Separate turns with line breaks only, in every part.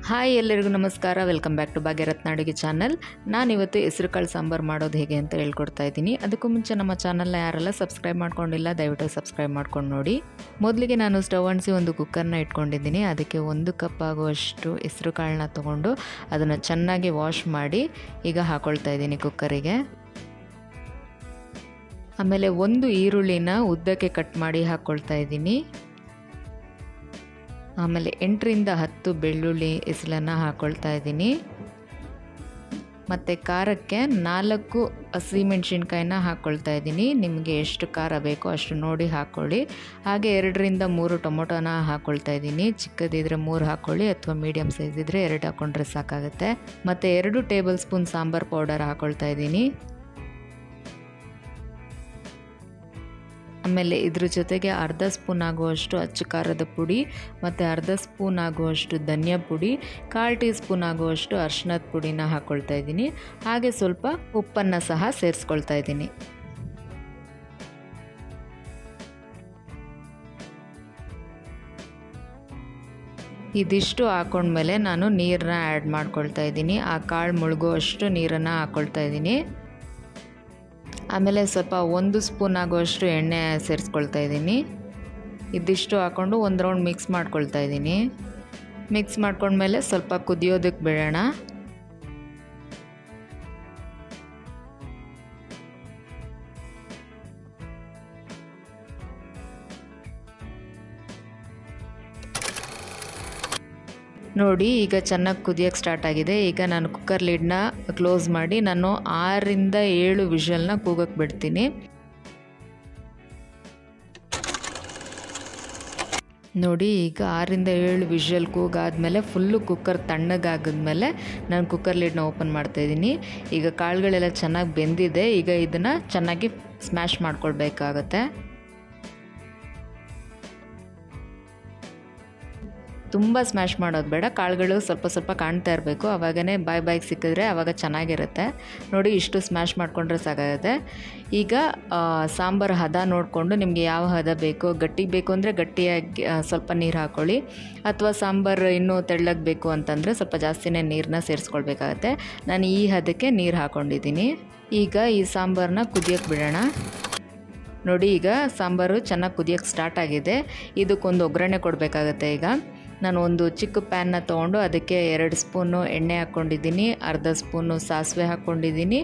Hi ಎಲ್ಲರಿಗೂ ನಮಸ್ಕಾರ. Welcome back to ಭಾಗ್ಯರತ್ನ ಅಡುಗೆ ಚಾನಲ್. ನಾನಿವತ್ತು ಹೆಸರು ಕಾಳು ಸಾಂಬಾರು ಮಾಡೋದು ಹೇಗೆ ಅಂತ ಹೇಳ್ಕೊಡ್ತಾ ಇದ್ದೀನಿ. ಅದಕ್ಕೂ ಮುಂಚೆ ನಮ್ಮ ಚಾನಲ್ನ ಯಾರೆಲ್ಲ ಸಬ್ಸ್ಕ್ರೈಬ್ ಮಾಡ್ಕೊಂಡಿಲ್ಲ ದಯವಿಟ್ಟು ಸಬ್ಸ್ಕ್ರೈಬ್ ಮಾಡ್ಕೊಂಡು ನೋಡಿ. ಮೊದಲಿಗೆ ನಾನು ಸ್ಟವ್ ಅಂಟಿಸಿ ಒಂದು ಕುಕ್ಕರ್ನ ಇಟ್ಕೊಂಡಿದ್ದೀನಿ. ಅದಕ್ಕೆ 1 ಕಪ್ ಆಗುವಷ್ಟು ಹೆಸರು ಕಾಳನ್ನ ತೊಗೊಂಡು ಅದನ್ನು ಚೆನ್ನಾಗಿ ವಾಶ್ ಮಾಡಿ ಈಗ ಹಾಕ್ಕೊಳ್ತಾ ಇದ್ದೀನಿ ಕುಕ್ಕರಿಗೆ. ಆಮೇಲೆ 1 ಈರುಳ್ಳಿನ ಉದ್ದಕ್ಕೆ ಕಟ್ ಮಾಡಿ ಹಾಕ್ಕೊಳ್ತಾ ಇದ್ದೀನಿ. ಆಮೇಲೆ 8 ರಿಂದ 10 ಬೆಳ್ಳುಳ್ಳಿ ಎಸಲನ್ನು ಹಾಕ್ಕೊಳ್ತಾ ಇದ್ದೀನಿ. ಮತ್ತು ಖಾರಕ್ಕೆ 4 ಹಸಿಮೆಣ್ಸಿನ್ಕಾಯಿನ ಹಾಕ್ಕೊಳ್ತಾ ಇದ್ದೀನಿ. ನಿಮಗೆ ಎಷ್ಟು ಖಾರ ಬೇಕೋ ಅಷ್ಟು ನೋಡಿ ಹಾಕ್ಕೊಳ್ಳಿ. ಹಾಗೆ 2 ರಿಂದ 3 ಟೊಮೊಟೊನ ಹಾಕ್ಕೊಳ್ತಾ ಇದ್ದೀನಿ. ಚಿಕ್ಕದಿದ್ದರೆ 3 ಹಾಕ್ಕೊಳ್ಳಿ, ಅಥವಾ ಮೀಡಿಯಮ್ ಸೈಜ್ ಇದ್ದರೆ 2 ಹಾಕ್ಕೊಂಡ್ರೆ ಸಾಕಾಗುತ್ತೆ. ಮತ್ತು 2 ಟೇಬಲ್ ಸ್ಪೂನ್ ಸಾಂಬಾರು ಪೌಡರ್ ಹಾಕ್ಕೊಳ್ತಾ ಇದ್ದೀನಿ. ಆಮೇಲೆ ಇದ್ರ ಜೊತೆಗೆ ಅರ್ಧ ಸ್ಪೂನ್ ಆಗುವಷ್ಟು ಅಚ್ಚ ಖಾರದ ಪುಡಿ, ಮತ್ತು ಅರ್ಧ ಸ್ಪೂನ್ ಆಗುವಷ್ಟು ಧನಿಯಾ ಪುಡಿ, 1/4 ಟೀ ಸ್ಪೂನ್ ಆಗುವಷ್ಟು ಅರಿಶಿಣದ ಪುಡಿನ ಹಾಕ್ಕೊಳ್ತಾ ಇದ್ದೀನಿ. ಹಾಗೆ ಸ್ವಲ್ಪ ಉಪ್ಪನ್ನು ಸಹ ಸೇರಿಸ್ಕೊಳ್ತಾ ಇದ್ದೀನಿ. ಇದಿಷ್ಟು ಹಾಕೊಂಡ್ಮೇಲೆ ನಾನು ನೀರನ್ನ ಆ್ಯಡ್ ಮಾಡ್ಕೊಳ್ತಾ ಇದ್ದೀನಿ. ಆ ಕಾಳು ಮುಳುಗೋ ಅಷ್ಟು ನೀರನ್ನು ಹಾಕ್ಕೊಳ್ತಾ ಇದ್ದೀನಿ. ಆಮೇಲೆ ಸ್ವಲ್ಪ 1 ಸ್ಪೂನ್ ಆಗುವಷ್ಟು ಎಣ್ಣೆ ಸೇರಿಸ್ಕೊಳ್ತಾ ಇದ್ದೀನಿ. ಇದಿಷ್ಟು ಹಾಕ್ಕೊಂಡು ಒಂದು ರೌಂಡ್ ಮಿಕ್ಸ್ ಮಾಡ್ಕೊಳ್ತಾ ಇದ್ದೀನಿ. ಮಿಕ್ಸ್ ಮಾಡ್ಕೊಂಡ್ಮೇಲೆ ಸ್ವಲ್ಪ ಕುದಿಯೋದಕ್ಕೆ ಬಿಡೋಣ. ನೋಡಿ, ಈಗ ಚೆನ್ನಾಗಿ ಕುದಿಯೋಕ್ಕೆ ಸ್ಟಾರ್ಟ್ ಆಗಿದೆ. ಈಗ ನಾನು ಕುಕ್ಕರ್ ಲಿಡ್ನ ಕ್ಲೋಸ್ ಮಾಡಿ ನಾನು 6 ರಿಂದ 7 ವಿಷಲ್ನ ಕೂಗಕ್ಕೆ ಬಿಡ್ತೀನಿ. ನೋಡಿ, ಈಗ 6 ರಿಂದ 7 ವಿಷಲ್ ಕೂಗಾದ್ಮೇಲೆ ಫುಲ್ಲು ಕುಕ್ಕರ್ ತಣ್ಣಗಾಗಿದ್ಮೇಲೆ ನಾನು ಕುಕ್ಕರ್ ಲಿಡ್ನ ಓಪನ್ ಮಾಡ್ತಾಯಿದ್ದೀನಿ. ಈಗ ಕಾಳುಗಳೆಲ್ಲ ಚೆನ್ನಾಗಿ ಬೆಂದಿದೆ. ಈಗ ಇದನ್ನು ಚೆನ್ನಾಗಿ ಸ್ಮ್ಯಾಶ್ ಮಾಡ್ಕೊಳ್ಬೇಕಾಗತ್ತೆ. ತುಂಬ ಸ್ಮ್ಯಾಶ್ ಮಾಡೋದು ಬೇಡ, ಕಾಳುಗಳು ಸ್ವಲ್ಪ ಸ್ವಲ್ಪ ಕಾಣ್ತಾ ಇರಬೇಕು. ಆವಾಗನೇ ಬಾಯಿಗೆ ಸಿಕ್ಕಿದ್ರೆ ಆವಾಗ ಚೆನ್ನಾಗಿರುತ್ತೆ. ನೋಡಿ, ಇಷ್ಟು ಸ್ಮ್ಯಾಶ್ ಮಾಡಿಕೊಂಡ್ರೆ ಸಾಕಾಗುತ್ತೆ. ಈಗ ಸಾಂಬಾರು ಹದ ನೋಡಿಕೊಂಡು ನಿಮಗೆ ಯಾವ ಹದ ಬೇಕೋ, ಗಟ್ಟಿ ಬೇಕು ಅಂದರೆ ಗಟ್ಟಿಯಾಗಿ ಸ್ವಲ್ಪ ನೀರು ಹಾಕ್ಕೊಳ್ಳಿ, ಅಥವಾ ಸಾಂಬಾರು ಇನ್ನೂ ತೆಳ್ಳಗೆ ಬೇಕು ಅಂತಂದರೆ ಸ್ವಲ್ಪ ಜಾಸ್ತಿನೇ ನೀರನ್ನ ಸೇರಿಸ್ಕೊಳ್ಬೇಕಾಗತ್ತೆ. ನಾನು ಈ ಹದಕ್ಕೆ ನೀರು ಹಾಕ್ಕೊಂಡಿದ್ದೀನಿ. ಈಗ ಈ ಸಾಂಬಾರನ್ನ ಕುದಿಯೋಕ್ಕೆ ಬಿಡೋಣ. ನೋಡಿ, ಈಗ ಸಾಂಬಾರು ಚೆನ್ನಾಗಿ ಕುದಿಯೋಕ್ಕೆ ಸ್ಟಾರ್ಟ್ ಆಗಿದೆ. ಇದಕ್ಕೊಂದು ಒಗ್ಗರಣೆ ಕೊಡಬೇಕಾಗತ್ತೆ. ಈಗ ನಾನು ಒಂದು ಚಿಕ್ಕ ಪ್ಯಾನ್ನ ತೊಗೊಂಡು ಅದಕ್ಕೆ 2 ಸ್ಪೂನು ಎಣ್ಣೆ ಹಾಕ್ಕೊಂಡಿದ್ದೀನಿ, ಅರ್ಧ ಸ್ಪೂನು ಸಾಸಿವೆ ಹಾಕ್ಕೊಂಡಿದ್ದೀನಿ,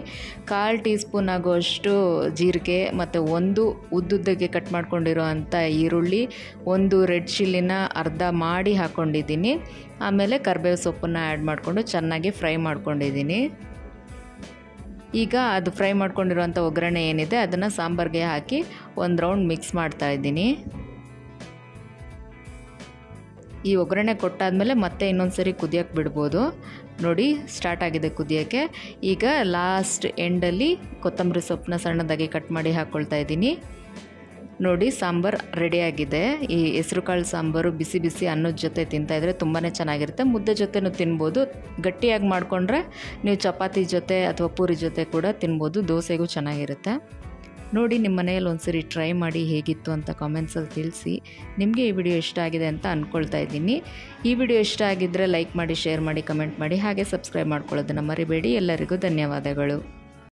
1/4 ಟೀ ಸ್ಪೂನ್ ಆಗುವಷ್ಟು ಜೀರಿಗೆ, ಮತ್ತು 1 ಉದ್ದುದ್ದಕ್ಕೆ ಕಟ್ ಮಾಡ್ಕೊಂಡಿರೋ ಅಂಥ ಈರುಳ್ಳಿ, 1 ರೆಡ್ ಚಿಲ್ಲಿನ ಅರ್ಧ ಮಾಡಿ ಹಾಕ್ಕೊಂಡಿದ್ದೀನಿ. ಆಮೇಲೆ ಕರಿಬೇವು ಸೊಪ್ಪನ್ನು ಆ್ಯಡ್ ಮಾಡಿಕೊಂಡು ಚೆನ್ನಾಗಿ ಫ್ರೈ ಮಾಡ್ಕೊಂಡಿದ್ದೀನಿ. ಈಗ ಅದು ಫ್ರೈ ಮಾಡ್ಕೊಂಡಿರೋಂಥ ಒಗ್ಗರಣೆ ಏನಿದೆ ಅದನ್ನು ಸಾಂಬಾರಿಗೆ ಹಾಕಿ ಒಂದು ರೌಂಡ್ ಮಿಕ್ಸ್ ಮಾಡ್ತಾಯಿದ್ದೀನಿ. ಈ ಒಗ್ಗರಣೆ ಕೊಟ್ಟಾದಮೇಲೆ ಮತ್ತೆ ಇನ್ನೊಂದು ಸರಿ ಕುದಿಯೋಕ್ಕೆ ಬಿಡ್ಬೋದು. ನೋಡಿ, ಸ್ಟಾರ್ಟ್ ಆಗಿದೆ ಕುದಿಯೋಕ್ಕೆ. ಈಗ ಲಾಸ್ಟ್ ಎಂಡಲ್ಲಿ ಕೊತ್ತಂಬರಿ ಸೊಪ್ಪನ್ನ ಸಣ್ಣದಾಗಿ ಕಟ್ ಮಾಡಿ ಹಾಕ್ಕೊಳ್ತಾ ಇದ್ದೀನಿ. ನೋಡಿ, ಸಾಂಬಾರು ರೆಡಿಯಾಗಿದೆ. ಈ ಹೆಸರು ಕಾಳು ಸಾಂಬಾರು ಬಿಸಿ ಬಿಸಿ ಅನ್ನದ ಜೊತೆ ತಿಂತಾಯಿದ್ರೆ ತುಂಬಾ ಚೆನ್ನಾಗಿರುತ್ತೆ. ಮುದ್ದೆ ಜೊತೆನೂ ತಿನ್ಬೋದು. ಗಟ್ಟಿಯಾಗಿ ಮಾಡಿಕೊಂಡ್ರೆ ನೀವು ಚಪಾತಿ ಜೊತೆ ಅಥವಾ ಪೂರಿ ಜೊತೆ ಕೂಡ ತಿನ್ಬೋದು. ದೋಸೆಗೂ ಚೆನ್ನಾಗಿರುತ್ತೆ. ನೋಡಿ, ನಿಮ್ಮ ಮನೆಯಲ್ಲಿ ಒಂದ್ಸರಿ ಟ್ರೈ ಮಾಡಿ ಹೇಗಿತ್ತು ಅಂತ ಕಾಮೆಂಟ್ಸಲ್ಲಿ ತಿಳಿಸಿ. ನಿಮಗೆ ಈ ವಿಡಿಯೋ ಇಷ್ಟ ಆಗಿದೆ ಅಂತ ಅಂದ್ಕೊಳ್ತಾ ಇದ್ದೀನಿ. ಈ ವಿಡಿಯೋ ಇಷ್ಟ ಆಗಿದ್ದರೆ ಲೈಕ್ ಮಾಡಿ, ಶೇರ್ ಮಾಡಿ, ಕಮೆಂಟ್ ಮಾಡಿ, ಹಾಗೆ ಸಬ್ಸ್ಕ್ರೈಬ್ ಮಾಡ್ಕೊಳ್ಳೋದನ್ನು ಮರಿಬೇಡಿ. ಎಲ್ಲರಿಗೂ ಧನ್ಯವಾದಗಳು.